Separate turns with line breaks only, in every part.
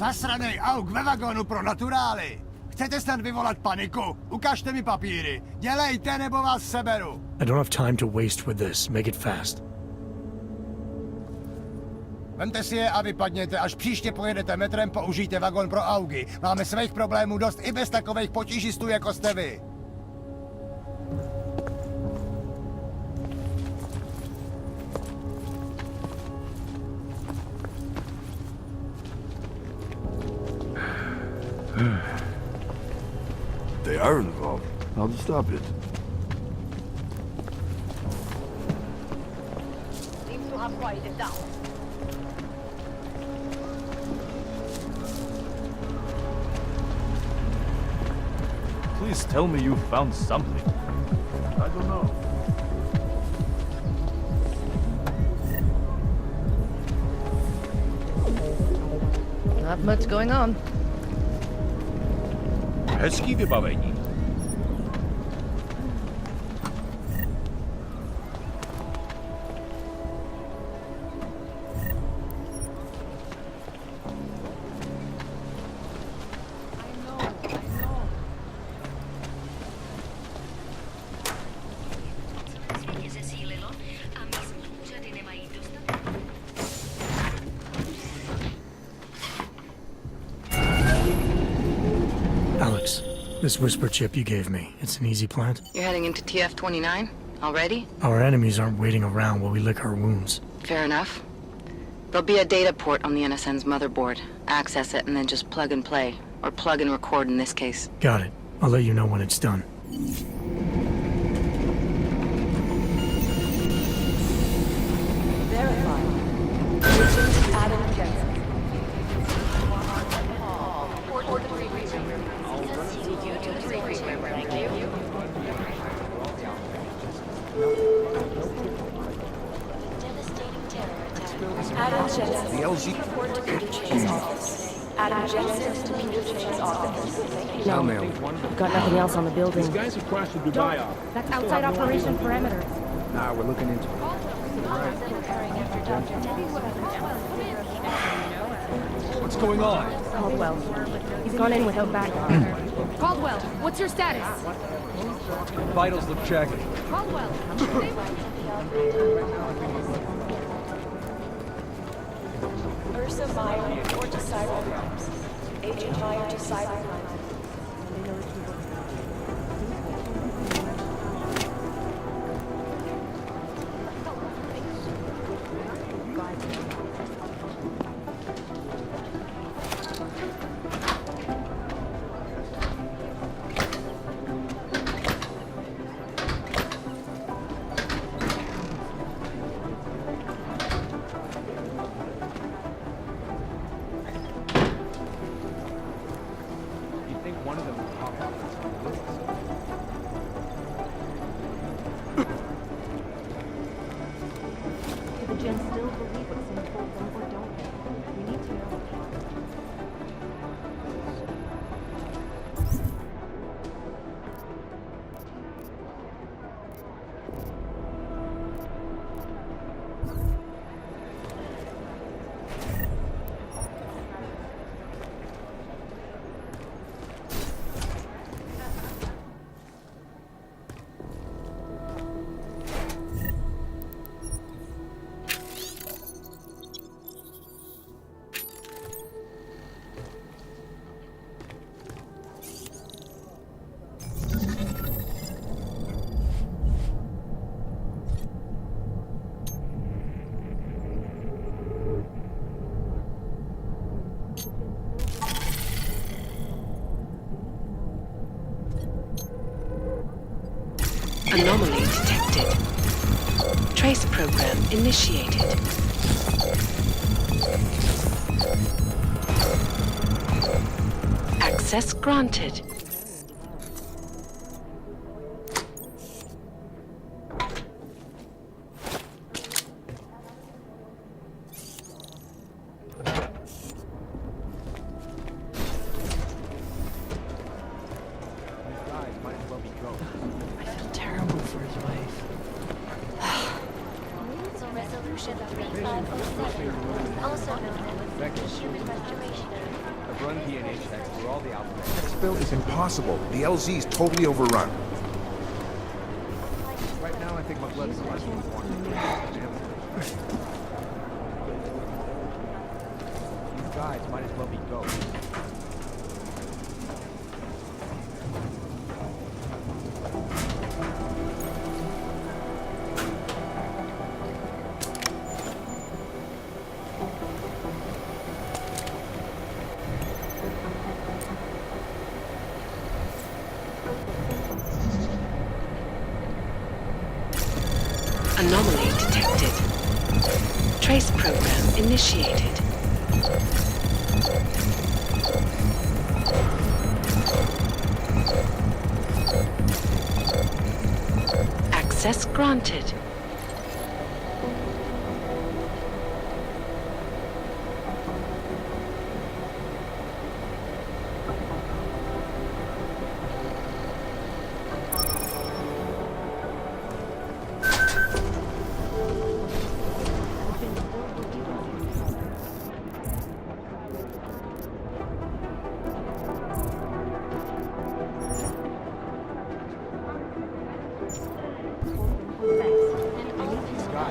Zasranej auk ve vagónu pro naturály! Chcete snad vyvolat paniku? Ukažte mi papíry. Dělejte, nebo vás seberu.
I don't have time to waste with this. Make it fast.
Vemte si je a vypadněte. Až příště pojedete metrem, použijte vagón pro augy. Máme svých problémů dost i bez takových potížistů, jako jste vy.
They are involved. How to stop it?
Seems to have quieted down.
Please tell me you found something.
I don't know.
Not much going on.
Hezký vybavení.
Alex, this whisper chip you gave me, it's an easy plant?
You're heading into TF-29? Already?
Our enemies aren't waiting around while we lick our wounds.
Fair enough. There'll be a data port on the NSN's motherboard. Access it and then just plug and play. Or plug and record in this case.
Got it. I'll let you know when it's done.
No, got nothing else on the building.
These guys have crashed the Dubai off.
That's outside operation perimeter.
Nah, we're looking into it. What's going on?
Caldwell. He's gone in without backup. Caldwell, what's your status?
Vitals look checked.
Caldwell.
Ursa Meyer report to Cybercrimes. Agent Meyer to Cybercrimes.
Anomaly detected. Trace program initiated. Access granted.
Resolution 3507, also known as human restoration.
run DNA checks for all the outbreaks.
Exfil is impossible. The LZ is totally overrun.
Right now, I think my blood is less than one. These guys might as well be ghosts.
Anomaly detected. Trace program initiated. Access granted.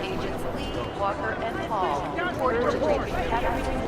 Agents Lee, Walker, and Hall report to Agent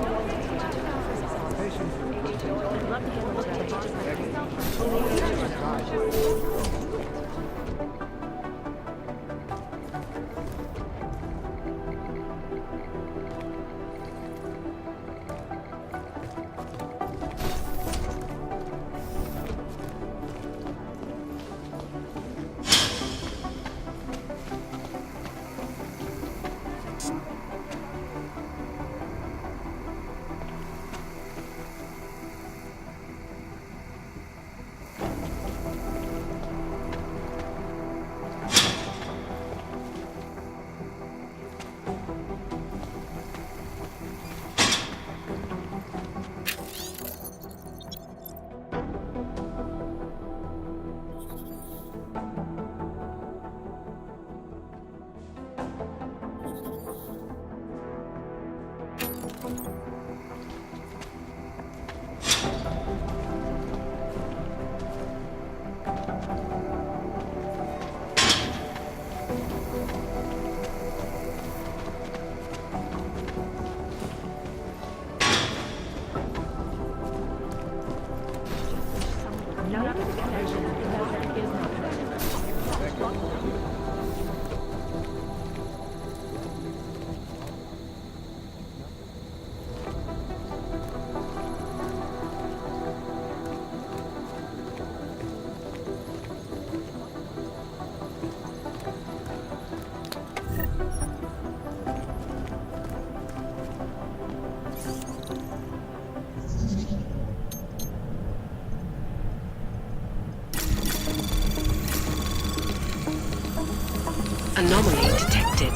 Anomaly detected.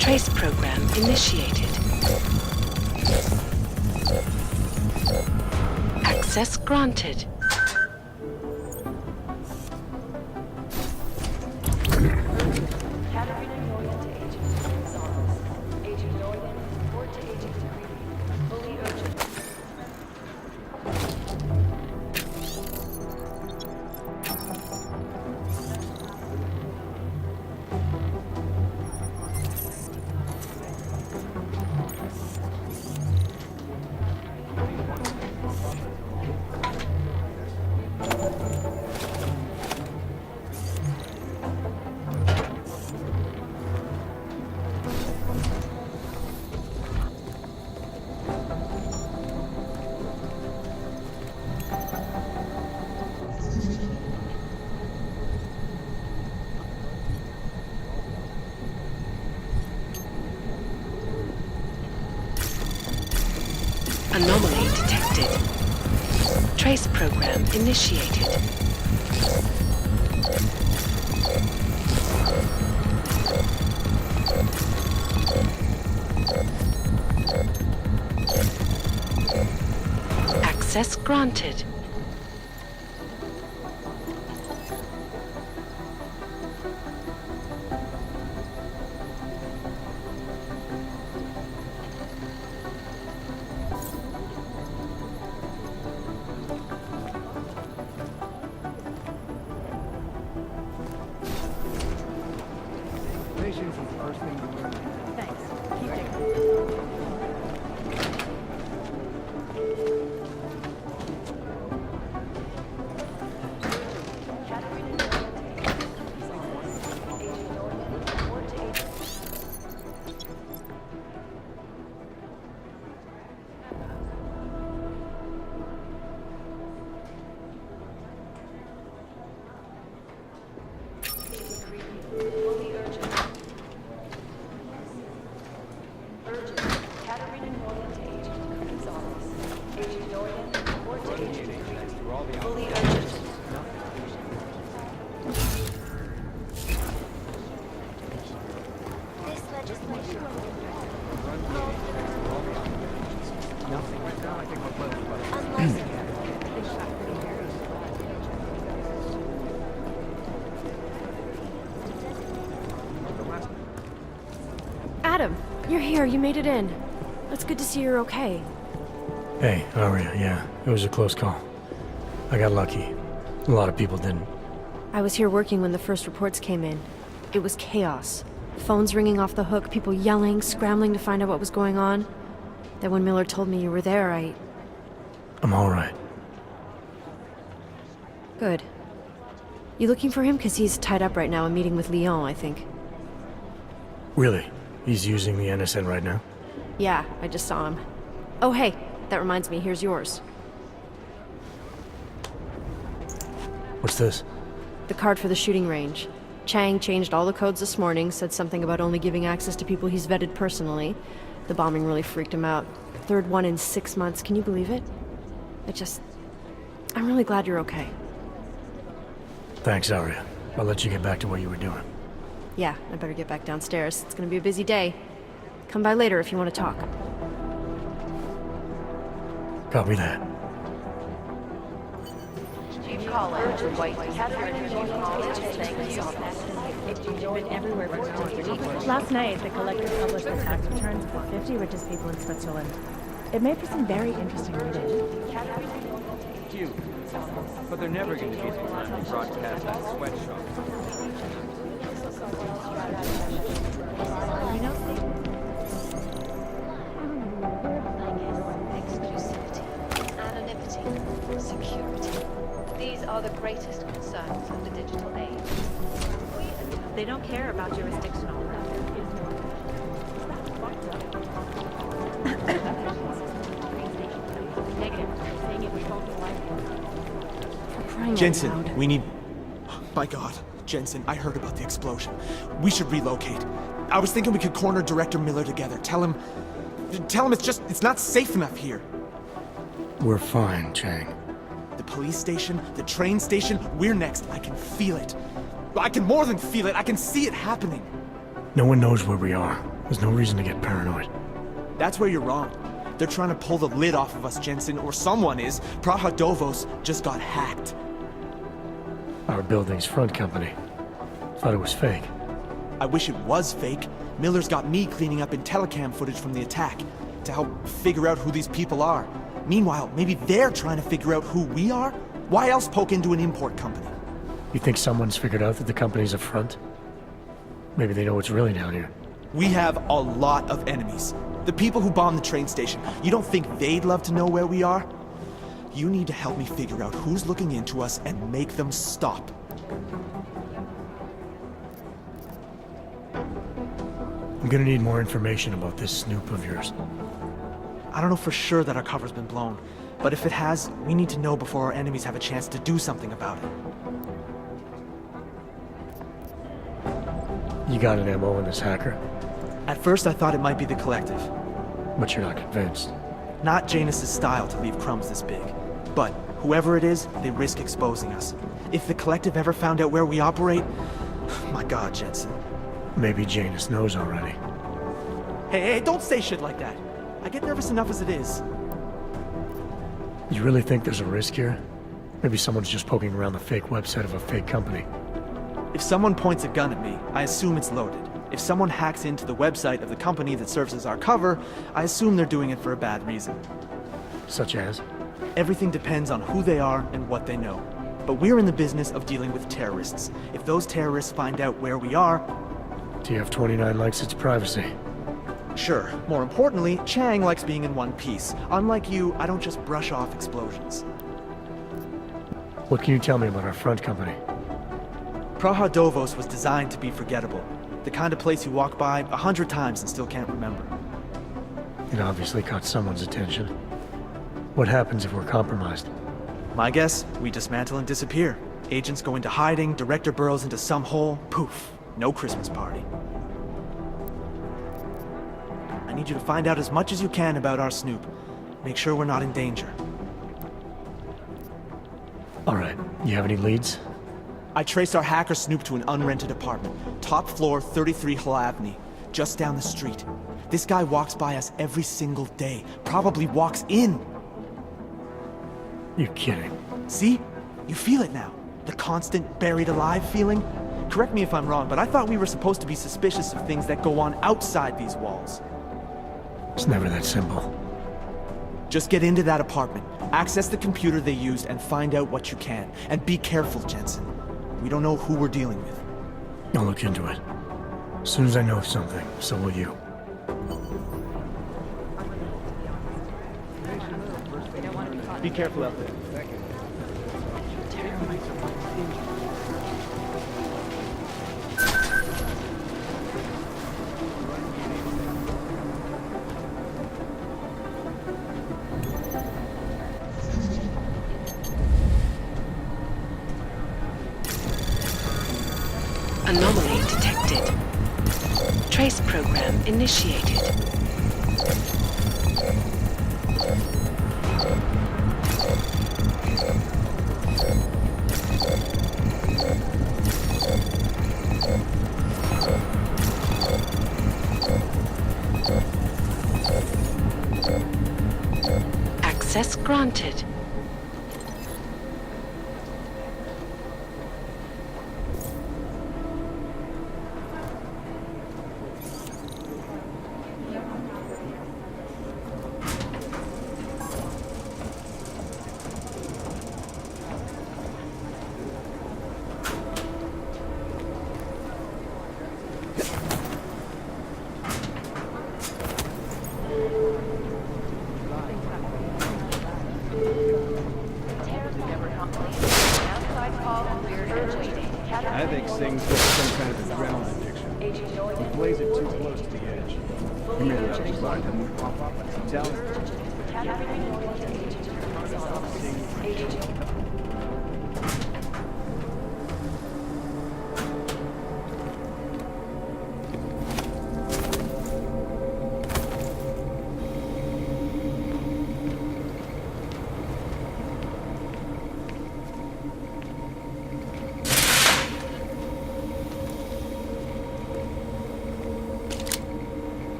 Trace program initiated. Access granted.
Katarina Noyan to Agent Green's office. Agent Noyan, report to Agent Green. Fully urgent.
Anomaly detected. Trace program initiated. Access granted.
Report to Agent Green. Fully urgent. This legislation
Nothing. Right now, I think McLeod's about
unlicensed.
Adam, you're here. You made it in. It's good to see you're okay.
Hey, Aria, yeah, it was a close call. I got lucky. A lot of people didn't.
I was here working when the first reports came in. It was chaos. Phones ringing off the hook, people yelling, scrambling to find out what was going on. Then when Miller told me you were there,
I'm alright.
Good. You looking for him? Because he's tied up right now, a meeting with Lyon, I think.
Really? He's using the NSN right now?
Yeah, I just saw him. Oh, hey, that reminds me, here's yours.
What's this?
The card for the shooting range. Chang changed all the codes this morning, said something about only giving access to people he's vetted personally. The bombing really freaked him out. Third one in 6 months, can you believe it? I'm really glad you're okay.
Thanks, Aria. I'll let you get back to what you were doing.
Yeah, I better get back downstairs. It's gonna be a busy day. Come by later if you want to talk.
Copy that.
Chief Collins, White Catherine, Chief Collins, thank you.
Last night, the collector published the tax returns for 50 richest people in Switzerland. It made for some very interesting reading.
cute. But they're never going to be the time to broadcast that sweatshop.
Exclusivity, anonymity, security. These are the greatest concerns of the digital age.
They don't care about jurisdictional.
Jensen, we need... My God, Jensen, I heard about the explosion. We should relocate. I was thinking we could corner Director Miller together. Tell him it's not safe enough here.
We're fine, Chang.
The police station, the train station, we're next. I can feel it. I can more than feel it. I can see it happening.
No one knows where we are. There's no reason to get paranoid.
That's where you're wrong. They're trying to pull the lid off of us, Jensen, or someone is. Praha Dovos just got hacked.
Our building's front company. Thought it was fake.
I wish it was fake. Miller's got me cleaning up IntelliCam footage from the attack to help figure out who these people are. Meanwhile, maybe they're trying to figure out who we are? Why else poke into an import company?
You think someone's figured out that the company's a front? Maybe they know what's really down here.
We have a lot of enemies. The people who bombed the train station. You don't think they'd love to know where we are? You need to help me figure out who's looking into us and make them stop.
I'm gonna need more information about this snoop of yours.
I don't know for sure that our cover's been blown, but if it has, we need to know before our enemies have a chance to do something about it.
You got an MO in this hacker?
At first I thought it might be the Collective.
But you're not convinced.
Not Janus's style to leave crumbs this big. But whoever it is, they risk exposing us. If the Collective ever found out where we operate... My God, Jensen.
Maybe Janus knows already.
Hey, don't say shit like that. I get nervous enough as it is.
You really think there's a risk here? Maybe someone's just poking around the fake website of a fake company.
If someone points a gun at me, I assume it's loaded. If someone hacks into the website of the company that serves as our cover, I assume they're doing it for a bad reason.
Such as?
Everything depends on who they are and what they know. But we're in the business of dealing with terrorists. If those terrorists find out where we are...
TF-29 likes its privacy.
Sure. More importantly, Chang likes being in one piece. Unlike you, I don't just brush off explosions.
What can you tell me about our front company?
Praha Dovos was designed to be forgettable. The kind of place you walk by 100 times and still can't remember.
It obviously caught someone's attention. What happens if we're compromised?
My guess, we dismantle and disappear. Agents go into hiding, Director burrows into some hole, poof, no Christmas party. I need you to find out as much as you can about our snoop. Make sure we're not in danger.
Alright, you have any leads?
I traced our hacker snoop to an unrented apartment. Top floor, 33 Hull Avenue. Just down the street. This guy walks by us every single day. Probably walks in.
You're kidding.
See? You feel it now. The constant buried alive feeling. Correct me if I'm wrong, but I thought we were supposed to be suspicious of things that go on outside these walls.
It's never that simple.
Just get into that apartment, access the computer they used, and find out what you can. And be careful, Jensen. We don't know who we're dealing with.
I'll look into it. As soon as I know something, so will you.
Be careful out there.
Anomaly detected. Trace program initiated. Access granted.
I think Sing's got some kind of adrenaline addiction. He plays it too close to the edge. He made it up his mind, didn't he? Tell him.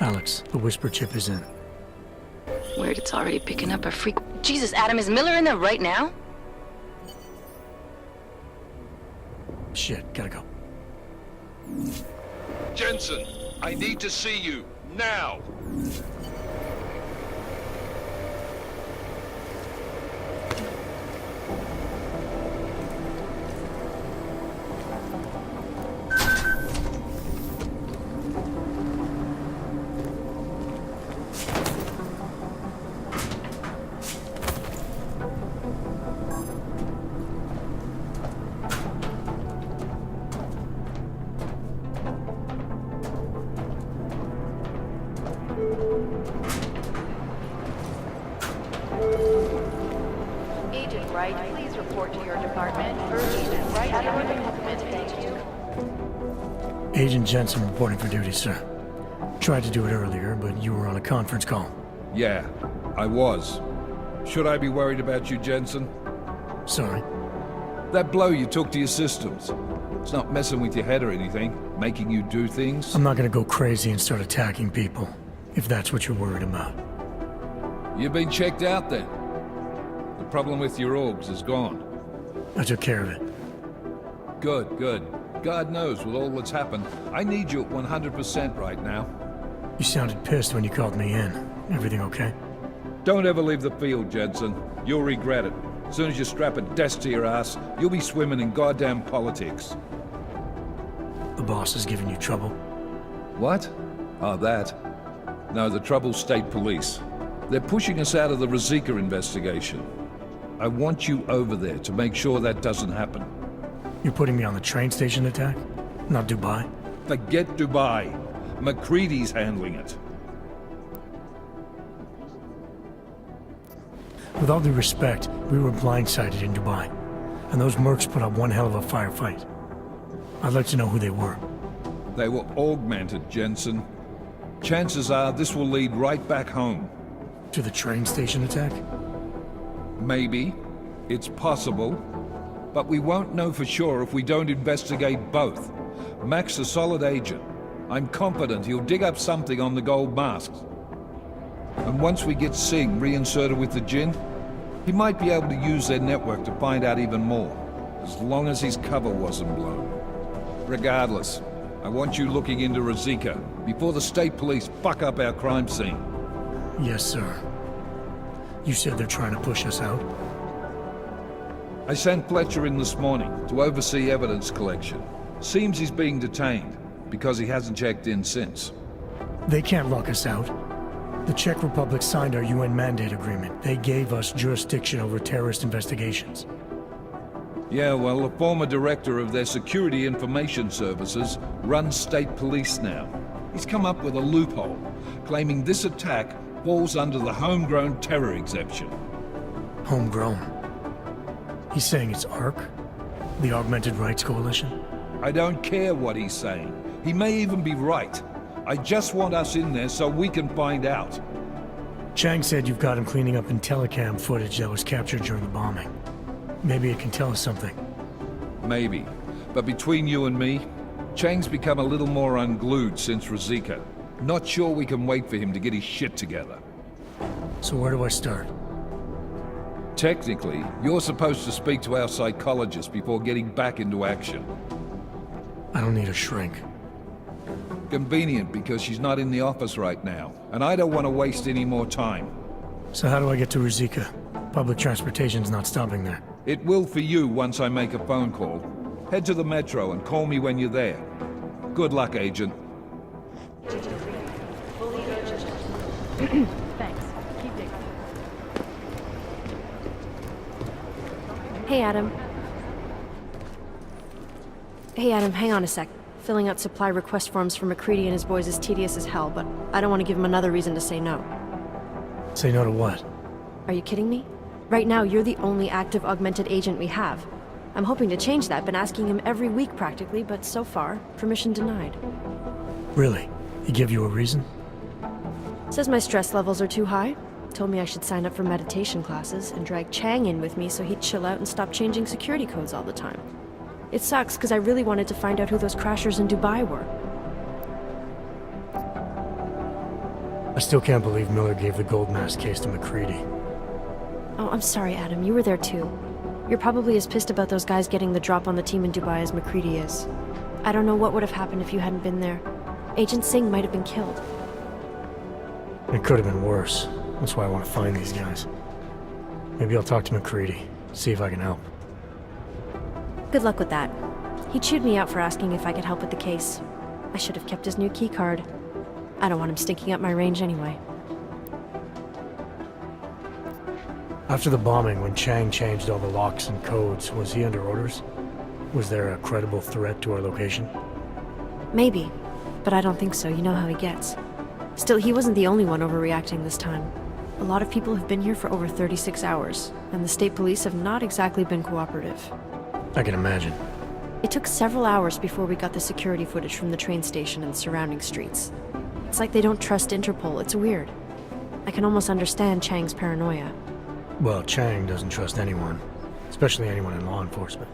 Alex, the whisper chip is in.
Weird, it's already picking up a freak. Jesus, Adam, is Miller in there right now?
Shit, gotta go.
Jensen, I need to see you, now!
Agent Wright, please report to your department. Agent Wright, thank you.
Agent Jensen reporting for duty, sir. Tried to do it earlier, but you were on a conference call.
Yeah, I was. Should I be worried about you, Jensen?
Sorry.
That blow you took to your systems. It's not messing with your head or anything, making you do things.
I'm not gonna go crazy and start attacking people, if that's what you're worried about.
You've been checked out then. The problem with your orgs is gone.
I took care of it.
Good, good. God knows with all that's happened, I need you at 100% right now.
You sounded pissed when you called me in. Everything okay?
Don't ever leave the field, Jensen. You'll regret it. As soon as you strap a desk to your ass, you'll be swimming in goddamn politics.
The boss is giving you trouble?
What? Oh, that. No, the Trouble's State Police. They're pushing us out of the Rosika investigation. I want you over there to make sure that doesn't happen.
You're putting me on the train station attack? Not Dubai?
Forget Dubai. McCready's handling it.
With all due respect, we were blindsided in Dubai. And those mercs put up one hell of a firefight. I'd like to know who they were.
They were augmented, Jensen. Chances are this will lead right back home.
To the train station attack?
Maybe. It's possible. But we won't know for sure if we don't investigate both. Mac's a solid agent. I'm confident he'll dig up something on the gold masks. And once we get Singh reinserted with the Jinn, he might be able to use their network to find out even more, as long as his cover wasn't blown. Regardless, I want you looking into Rosika before the state police fuck up our crime scene.
Yes, sir. You said they're trying to push us out?
I sent Fletcher in this morning to oversee evidence collection. Seems he's being detained, because he hasn't checked in since.
They can't lock us out. The Czech Republic signed our UN mandate agreement. They gave us jurisdiction over terrorist investigations.
Yeah, well, the former director of their security information services runs state police now. He's come up with a loophole, claiming this attack falls under the homegrown terror exception.
Homegrown? He's saying it's ARC? The Augmented Rights Coalition?
I don't care what he's saying. He may even be right. I just want us in there so we can find out.
Chang said you've got him cleaning up Intellicam footage that was captured during the bombing. Maybe it can tell us something.
Maybe. But between you and me, Chang's become a little more unglued since Rosika. Not sure we can wait for him to get his shit together.
So where do I start?
Technically, you're supposed to speak to our psychologist before getting back into action.
I don't need a shrink.
Convenient because she's not in the office right now, and I don't want to waste any more time.
So how do I get to Rosika? Public transportation's not stopping there.
It will for you once I make a phone call. Head to the metro and call me when you're there. Good luck, Agent.
Thanks. Keep digging.
Hey, Adam. Hey, Adam, hang on a sec. Filling out supply request forms for McCready and his boys is tedious as hell, but I don't want to give him another reason to say no.
Say no to what?
Are you kidding me? Right now, you're the only active augmented agent we have. I'm hoping to change that, been asking him every week practically, but so far, permission denied.
Really? He give you a reason?
Says my stress levels are too high. Told me I should sign up for meditation classes and drag Chang in with me so he'd chill out and stop changing security codes all the time. It sucks because I really wanted to find out who those crashers in Dubai were.
I still can't believe Miller gave the gold mask case to McCready.
Oh, I'm sorry, Adam. You were there too. You're probably as pissed about those guys getting the drop on the team in Dubai as McCready is. I don't know what would have happened if you hadn't been there. Agent Singh might have been killed.
It could have been worse. That's why I want to find these guys. Maybe I'll talk to McCready, see if I can help.
Good luck with that. He chewed me out for asking if I could help with the case. I should have kept his new keycard. I don't want him stinking up my range anyway.
After the bombing, when Chang changed all the locks and codes, was he under orders? Was there a credible threat to our location?
Maybe, but I don't think so. You know how he gets. Still, he wasn't the only one overreacting this time. A lot of people have been here for over 36 hours, and the state police have not exactly been cooperative.
I can imagine.
It took several hours before we got the security footage from the train station and surrounding streets. It's like they don't trust Interpol. It's weird. I can almost understand Chang's paranoia.
Well, Chang doesn't trust anyone, especially anyone in law enforcement.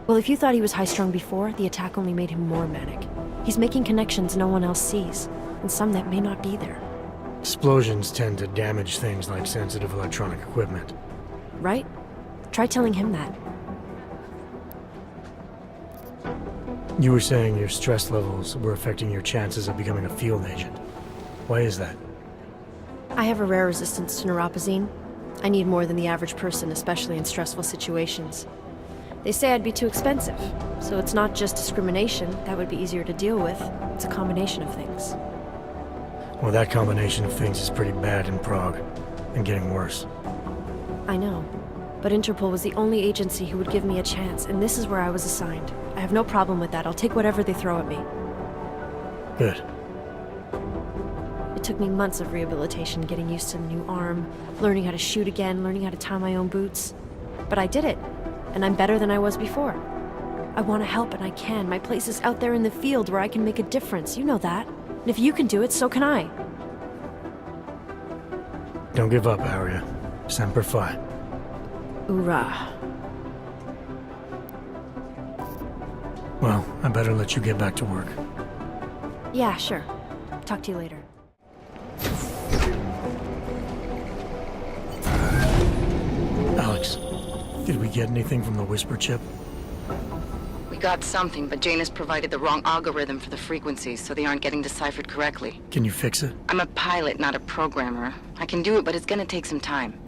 Well, if you thought he was high-strung before, the attack only made him more manic. He's making connections no one else sees, and some that may not be there.
Explosions tend to damage things like sensitive electronic equipment.
Right? Try telling him that.
You were saying your stress levels were affecting your chances of becoming a field agent. Why is that?
I have a rare resistance to neuropazine. I need more than the average person, especially in stressful situations. They say I'd be too expensive, so it's not just discrimination. That would be easier to deal with. It's a combination of things.
Well, that combination of things is pretty bad in Prague, and getting worse.
I know, but Interpol was the only agency who would give me a chance, and this is where I was assigned. I have no problem with that. I'll take whatever they throw at me.
Good.
It took me months of rehabilitation, getting used to the new arm, learning how to shoot again, learning how to tie my own boots. But I did it, and I'm better than I was before. I want to help, and I can. My place is out there in the field where I can make a difference. You know that. And if you can do it, so can I.
Don't give up, Aria. Semper Fi.
Hoorah.
Well, I better let you get back to work.
Yeah, sure. Talk to you later.
Alex, did we get anything from the Whisper chip?
We got something, but Janus provided the wrong algorithm for the frequencies, so they aren't getting deciphered correctly.
Can you fix it?
I'm a pilot, not a programmer. I can do it, but it's gonna take some time.